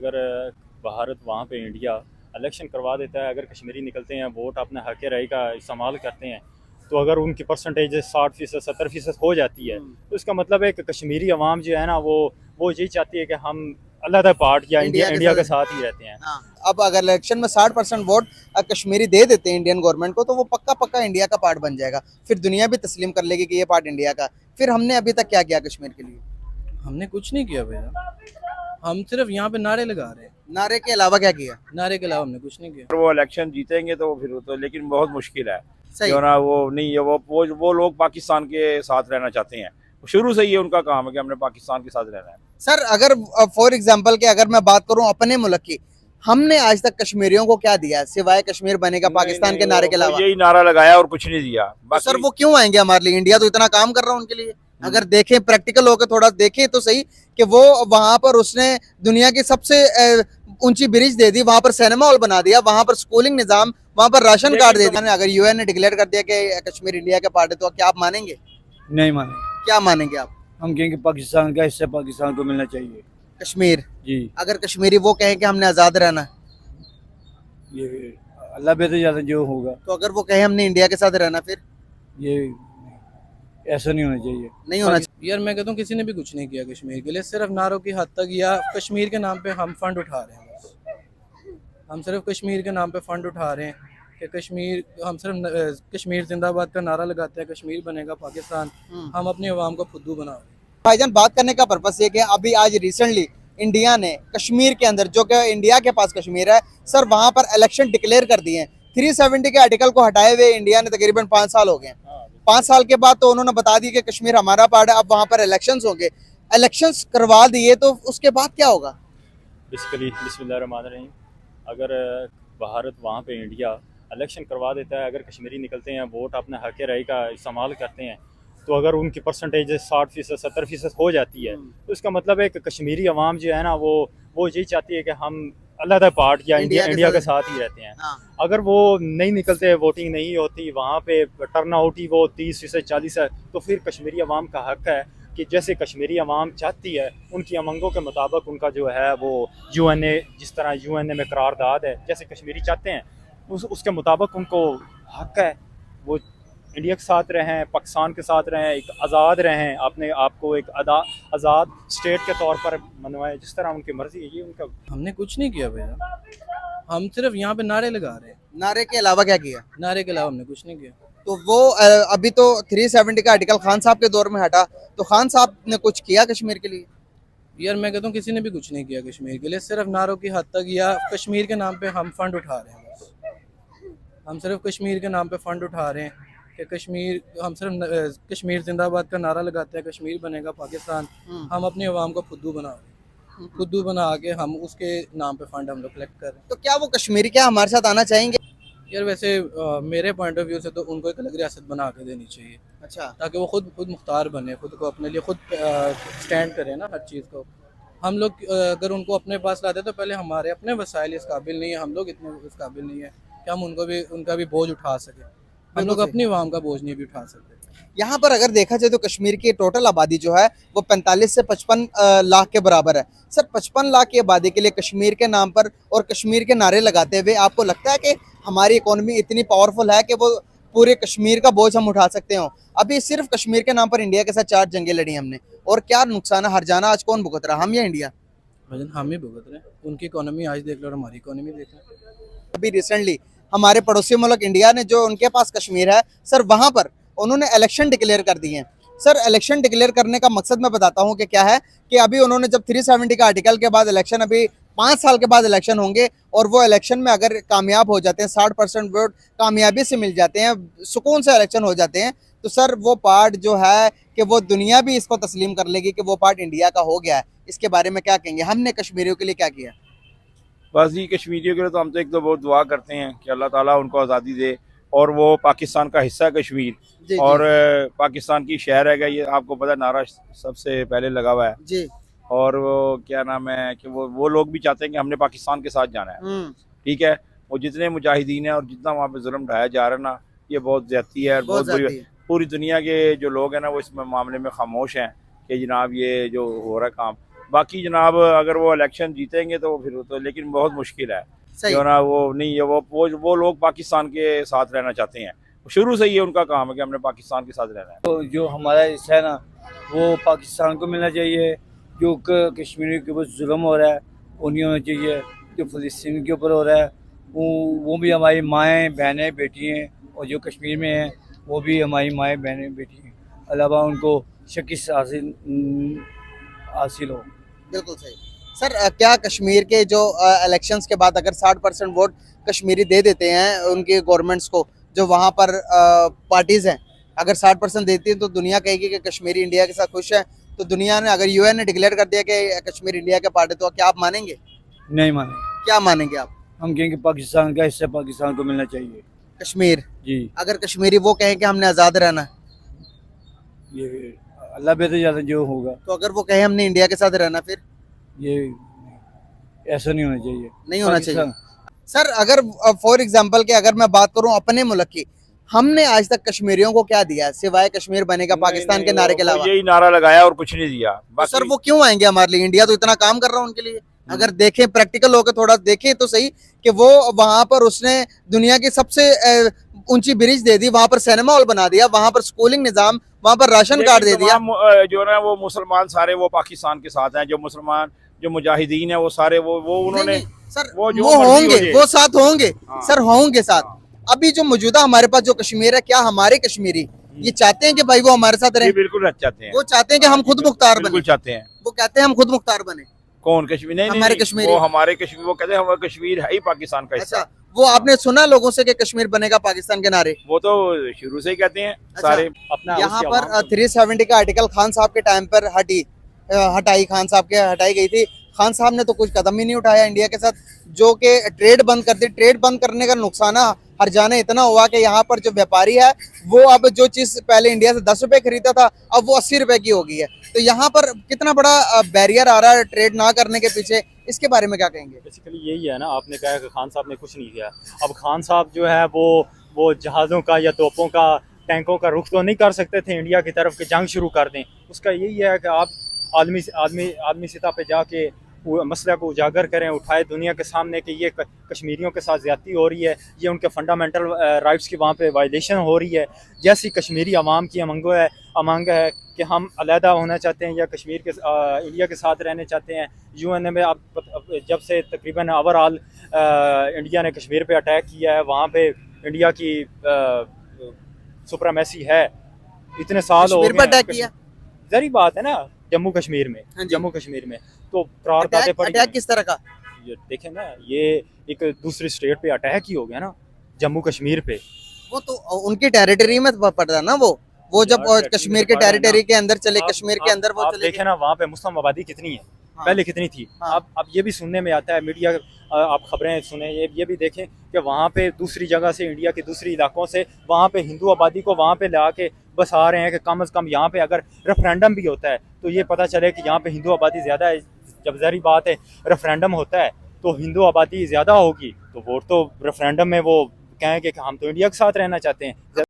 अगर भारत वहाँ पे इंडिया इलेक्शन करवा देता है, अगर कश्मीरी निकलते हैं, वोट अपने हक राय का इस्तेमाल करते हैं, तो अगर उनकी परसेंटेज 60% 70% हो जाती है, तो इसका मतलब है कि कश्मीरी अवाम जो है ना वो यही चाहती है कि हम अलग पार्ट या इंडिया के साथ ही रहते हैं। हाँ। अब अगर इलेक्शन में 60% वोट कश्मीरी दे देते हैं इंडियन गवर्नमेंट को, तो वो पक्का पक्का इंडिया का पार्ट बन जाएगा। फिर दुनिया भी तस्लीम कर लेगी कि ये पार्ट इंडिया का। फिर हमने अभी तक क्या किया कश्मीर के लिए? हमने कुछ नहीं किया भैया, हम सिर्फ यहाँ पे नारे लगा रहे हैं। नारे के अलावा क्या किया? नारे के अलावा हमने कुछ नहीं किया। वो इलेक्शन जीतेंगे तो फिर तो, लेकिन बहुत मुश्किल है सही। क्यों ना वो नहीं है, वो लोग पाकिस्तान के साथ रहना चाहते हैं। शुरू से ये उनका काम है कि हमने पाकिस्तान के साथ रहना है। सर अगर फॉर एग्जांपल के अगर मैं बात करूं अपने मुल्क की, हमने आज तक कश्मीरियों को क्या दिया सिवाय कश्मीर बनेगा पाकिस्तान के नारे के अलावा? यही नारा लगाया और कुछ नहीं दिया। तो सर वो क्यों आएंगे हमारे लिए? इंडिया तो इतना काम कर रहा है उनके लिए। अगर देखें प्रैक्टिकल होकर थोड़ा देखें तो सही कि वो वहां पर उसने दुनिया की सबसे ऊंची ब्रिज दे दी, वहां पर सिनेमा हॉल बना दिया, वहां पर स्कूलिंग निजाम, वहां पर राशन कार्ड दे दिया। अगर यूएन ने डिक्लेयर कर दिया कि कश्मीर इंडिया का पार्ट है, तो क्या आप मानेंगे? नहीं मानेंगे। क्या मानेंगे आप? हम कहेंगे पाकिस्तान का हिस्सा पाकिस्तान को मिलना चाहिए। कश्मीर जी, अगर कश्मीरी वो कहें कि हमने आजाद रहना है, ये अल्लाह बेहतर जाने जो होगा। तो अगर वो कहे हमने इंडिया के साथ रहना, फिर ये ऐसा नहीं होना चाहिए। नहीं होना चाहिए। यार मैं कहता हूँ किसी ने भी कुछ नहीं किया कश्मीर के लिए, सिर्फ नारों की हद तक, या कश्मीर के नाम पे हम फंड उठा रहे हैं बस। हम सिर्फ कश्मीर के नाम पे फंड उठा रहे हैं कि कश्मीर, हम सिर्फ कश्मीर जिंदाबाद का नारा लगाते हैं, कश्मीर बनेगा पाकिस्तान। हम अपनी आवाम को फुद्दू बना रहे हैं। भाईजान बात करने का पर्पस ये कि अभी आज रिसेंटली इंडिया ने कश्मीर के अंदर, जो कि इंडिया के पास कश्मीर है सर, वहां पर इलेक्शन डिक्लेयर कर दिए हैं। 370 के आर्टिकल को हटाए हुए इंडिया ने तकरीबन 5 साल हो गए हैं। 5 साल के बाद तो उन्होंने बता दिया कि कश्मीर हमारा पार्ट है। अब वहां पर इलेक्शंस होंगे, इलेक्शंस करवा दिए तो उसके बाद क्या होगा? बेसिकली बिस्मिल्लाहिर्रहमानिर्रहीम, अगर भारत वहाँ पे इंडिया इलेक्शन करवा देता है, अगर कश्मीरी निकलते हैं, वोट अपने हक राय का इस्तेमाल करते हैं, तो अगर उनकी परसेंटेज 60% 70% हो जाती है, तो इसका मतलब है कि कश्मीरी अवाम जो है ना वो यही चाहती है कि हम अलग पार्ट या इंडिया के साथ ही रहते हैं। अगर वो नहीं निकलते, वोटिंग नहीं होती, वहाँ पे टर्न आउट ही वो 30% 40 है, तो फिर कश्मीरी अवाम का हक है कि जैसे कश्मीरी अवाम चाहती है, उनकी उमंगों के मुताबिक उनका जो है वो यूएनए, जिस तरह यूएनए में करारदाद है, जैसे कश्मीरी चाहते हैं उसके मुताबिक उनको हक है वो इंडिया के साथ रहें, पाकिस्तान के साथ रहें, एक आज़ाद रहें, अपने आप को एक आज़ाद स्टेट के तौर पर मनवाएं, जिस तरह उनकी मर्जी है। ये उनका। हमने कुछ नहीं किया भैया, हम सिर्फ यहाँ पे नारे लगा रहे हैं। नारे के अलावा क्या किया? नारे के अलावा हमने कुछ नहीं किया। तो वो अभी तो 370 का आर्टिकल खान साहब के दौर में हटा, तो खान साहब ने कुछ किया कश्मीर के लिए? यार मैं कहता हूँ किसी ने भी कुछ नहीं किया कश्मीर के लिए, सिर्फ नारों की हद तक, या कश्मीर के नाम पे हम फंड उठा रहे हैं बस। हम सिर्फ कश्मीर के नाम पे फंड उठा रहे हैं कि कश्मीर, हम सिर्फ कश्मीर जिंदाबाद का नारा लगाते हैं, कश्मीर बनेगा पाकिस्तान। हम अपनी आवाम को फुद्दू बना रहे हैं। फुद्दू बना के हम उसके नाम पे फंड हम लोग कलेक्ट कर रहे हैं। तो क्या वो कश्मीरी क्या हमारे साथ आना चाहेंगे? यार वैसे मेरे पॉइंट ऑफ व्यू से तो उनको एक अलग रियासत बना के देनी चाहिए। अच्छा। ताकि वो खुद मुख्तार बने, खुद को अपने लिए खुद स्टैंड करें ना हर चीज़ को। हम लोग अगर उनको अपने पास लाते तो पहले हमारे अपने वसाइल इस काबिल नहीं है, हम लोग इतने इस काबिल नहीं है कि हम उनका भी बोझ उठा सकें। हम लोग अपनी आवाम का बोझ नहीं भी उठा सकते। यहाँ पर अगर देखा जाए तो कश्मीर की टोटल आबादी जो है वो 45 से 55 लाख के बराबर है। सर 55 लाख की आबादी के लिए कश्मीर के नाम पर और कश्मीर के नारे लगाते हुए आपको लगता है कि हमारी इकोनॉमी इतनी पावरफुल है कि वो पूरे कश्मीर का बोझ हम उठा सकते हो? अभी सिर्फ कश्मीर के नाम पर इंडिया के साथ 4 जंगें लड़ी हमने, और क्या नुकसान है? हर जाना आज कौन भुगत रहा, हम या इंडिया? भजन हम ही भुगत रहे हैं। उनकी इकोनॉमी आज देख लो और हमारी इकोनॉमी देख लो। अभी रिसेंटली हमारे पड़ोसी मुल्क इंडिया ने, जो उनके पास कश्मीर है सर, वहाँ पर उन्होंने इलेक्शन डिक्लेयर कर दिए हैं। सर इलेक्शन डिक्लेयर करने का मकसद मैं बताता हूँ कि क्या है, कि अभी उन्होंने जब 370 का आर्टिकल के बाद इलेक्शन, अभी 5 साल के बाद इलेक्शन होंगे, और वो इलेक्शन में अगर कामयाब हो जाते हैं, 60% वोट कामयाबी से मिल जाते हैं, सुकून से इलेक्शन हो जाते हैं, तो सर वो पार्ट जो है कि वो दुनिया भी इसको तस्लीम कर लेगी कि वो पार्ट इंडिया का हो गया है। इसके बारे में क्या कहेंगे? हमने कश्मीरियों के लिए क्या किया? बस ये कश्मीरियों के लिए तो हम तो एक तो बहुत दुआ करते हैं कि अल्लाह ताला उनको आज़ादी दे, और वो पाकिस्तान का हिस्सा है कश्मीर, जी, और पाकिस्तान की शहर है, ये आपको पता नारा सबसे पहले लगा हुआ है जी। और वो क्या नाम है कि वो लोग भी चाहते हैं कि हमने पाकिस्तान के साथ जाना है। ठीक है, वो जितने मुजाहिदीन हैं और जितना वहाँ पे जुल्म ढाया जा रहा है ना, ये बहुत ज्यादती है और बहुत बुरी। पूरी दुनिया के जो लोग हैं ना वो इस मामले में खामोश हैं कि जनाब ये जो हो रहा है काम, बाकी जनाब अगर वो इलेक्शन जीतेंगे तो फिर तो, लेकिन बहुत मुश्किल है सही जो ना वो नहीं है, वो लोग पाकिस्तान के साथ रहना चाहते हैं। शुरू से ये उनका काम है कि हमने पाकिस्तान के साथ रहना है। तो जो हमारा हिस्सा है ना वो पाकिस्तान को मिलना चाहिए। जो कश्मीर के ऊपर जुल्म हो रहा है वो नहीं होना चाहिए। जो फ़लस्तीन के ऊपर हो रहा है वो भी हमारी माएँ बहनें बेटी हैं, और जो कश्मीर में हैं वो भी हमारी माएँ बहनें बेटी हैं। अलावा उनको शिकस्त हासिल हो। बिल्कुल सही। सर क्या कश्मीर के जो इलेक्शंस के बाद अगर 60% वोट कश्मीरी दे देते हैं उनकी गवर्नमेंट्स को, जो वहाँ पर पार्टीज हैं, अगर 60% देती है तो दुनिया कहेगी कि कश्मीरी इंडिया के साथ खुश है। तो दुनिया ने, अगर यूएन ने डिक्लेयर कर दिया कि कश्मीर इंडिया के पार्ट है, तो क्या आप मानेंगे? नहीं माने, क्या मानेंगे आप? हम कहेंगे पाकिस्तान का हिस्सा पाकिस्तान को मिलना चाहिए। कश्मीर, जी अगर कश्मीरी वो कहें कि हमने आज़ाद रहना है, ये अल्लाह बेहतर ज़्यादा जो होगा। तो अगर वो कहे हमने इंडिया के साथ रहना, फिर ये ऐसा नहीं होना चाहिए। नहीं होना चाहिए। पाकिस्तान- सर अगर फॉर एग्जांपल के अगर मैं बात करूं अपने मुल्क की, हमने आज तक कश्मीरियों को क्या दिया है सिवाय कश्मीर बनेगा पाकिस्तान के नारे के वो अलावा? यही नारा लगाया और कुछ नहीं दिया। तो बाकी सर वो क्यों आएंगे हमारे लिए? इंडिया तो इतना काम कर रहा है उनके लिए। अगर देखें प्रैक्टिकल होकर थोड़ा देखें तो सही कि वो वहां पर उसने दुनिया की सबसे ऊंची ब्रिज दे दी, वहां पर सिनेमा हॉल बना दिया, वहां पर स्कूलिंग निजाम, वहां पर राशन कार्ड दे दिया। जो ना वो मुसलमान सारे वो पाकिस्तान के साथ हैं। जो मुसलमान जो मुजाहिदीन है वो सारे वो उन्होंने नहीं, सर वो जो वो मर्जी हो होंगे, जाए। वो साथ होंगे। हाँ। सर होंगे साथ। अभी जो मौजूदा हमारे पास जो कश्मीर है, क्या हमारे कश्मीरी ये चाहते हैं कि भाई वो हमारे साथ ये रहे? बिल्कुल चाहते हैं। वो चाहते हैं कि हम खुद मुख्तार बिल्कुल बने। चाहते हैं। वो कहते हैं हम खुद मुख्तार बने। कौन कश्मीर? नहीं हमारे नहीं, कश्मीरी। वो हमारे कश्मीर, वो कहते हैं हमारा कश्मीर है ही पाकिस्तान का हिस्सा। अच्छा, वो आपने सुना लोगों से कि कश्मीर बनेगा पाकिस्तान के नारे? वो तो शुरू से ही कहते हैं अच्छा। सारे। अपना यहाँ उसकी पर आवाम को- 370 का आर्टिकल खान साहब के टाइम पर हटाई खान साहब के हटाई गई थी। खान साहब ने तो कुछ कदम ही नहीं उठाया इंडिया के साथ, जो कि ट्रेड बंद कर दी। ट्रेड बंद करने का नुकसान हर जाने इतना हुआ कि यहाँ पर जो व्यापारी है वो अब जो चीज़ पहले इंडिया से 10 रुपए खरीदा था अब वो 80 रुपए की हो गई है। तो यहाँ पर कितना बड़ा बैरियर आ रहा है ट्रेड ना करने के पीछे, इसके बारे में क्या कहेंगे? बेसिकली यही है ना, आपने कहा कि खान साहब ने कुछ नहीं किया। अब खान साहब जो है वो जहाज़ों का या तोपों का, टैंकों का रुख तो नहीं कर सकते थे इंडिया की तरफ कि जंग शुरू कर दें। उसका यही है कि आप आदमी सतह पे जाके वो मसला को उजागर करें, उठाए दुनिया के सामने कि ये कश्मीरियों के साथ ज़्यादती हो रही है, ये उनके फंडामेंटल राइट्स की वहाँ पे वायलेशन हो रही है। जैसी कश्मीरी अवाम की अमांग है कि हम अलहदा होना चाहते हैं या कश्मीर के इंडिया के साथ रहने चाहते हैं। यूएन में अब जब से तकरीबन ओवरऑल इंडिया ने कश्मीर पे अटैक किया है, वहाँ पे इंडिया की सुप्रीमेसी है। इतने साल हो कश्मीर गए पर हैं। अटैक किया? जरी बात है ना, जम्मू कश्मीर में। हाँ जी। जम्मू कश्मीर में तो प्रार दादे पड़ी अटैक किस तरह का? ये देखें ना, ये एक दूसरी स्टेट पे अटैक ही हो गया ना, जम्मू कश्मीर पे। वो तो उनकी टेरिटरी में पड़ता ना वो जब यार, कश्मीर के territory में पड़ा है टेरिटरी ना। के अंदर चले, आप- कश्मीर के अंदर वो आप चले देखें ना, वहाँ पे मुस्लिम आबादी कितनी है, हाँ। पहले कितनी थी। हाँ। अब ये भी सुनने में आता है, मीडिया आप खबरें सुने, ये भी देखें कि वहाँ पे दूसरी जगह से, इंडिया के दूसरी इलाकों से वहाँ पे हिंदू आबादी को वहाँ पे ला के बसा रहे हैं कि कम अज़ कम यहाँ पे अगर रेफरेंडम भी होता है तो ये पता चले कि यहाँ पे हिंदू आबादी ज़्यादा है। जब ज़ाहिर बात है रेफरेंडम होता है तो हिंदू आबादी ज़्यादा होगी, तो वोट तो रेफरेंडम में वो कहेंगे कि हम तो इंडिया के साथ रहना चाहते हैं।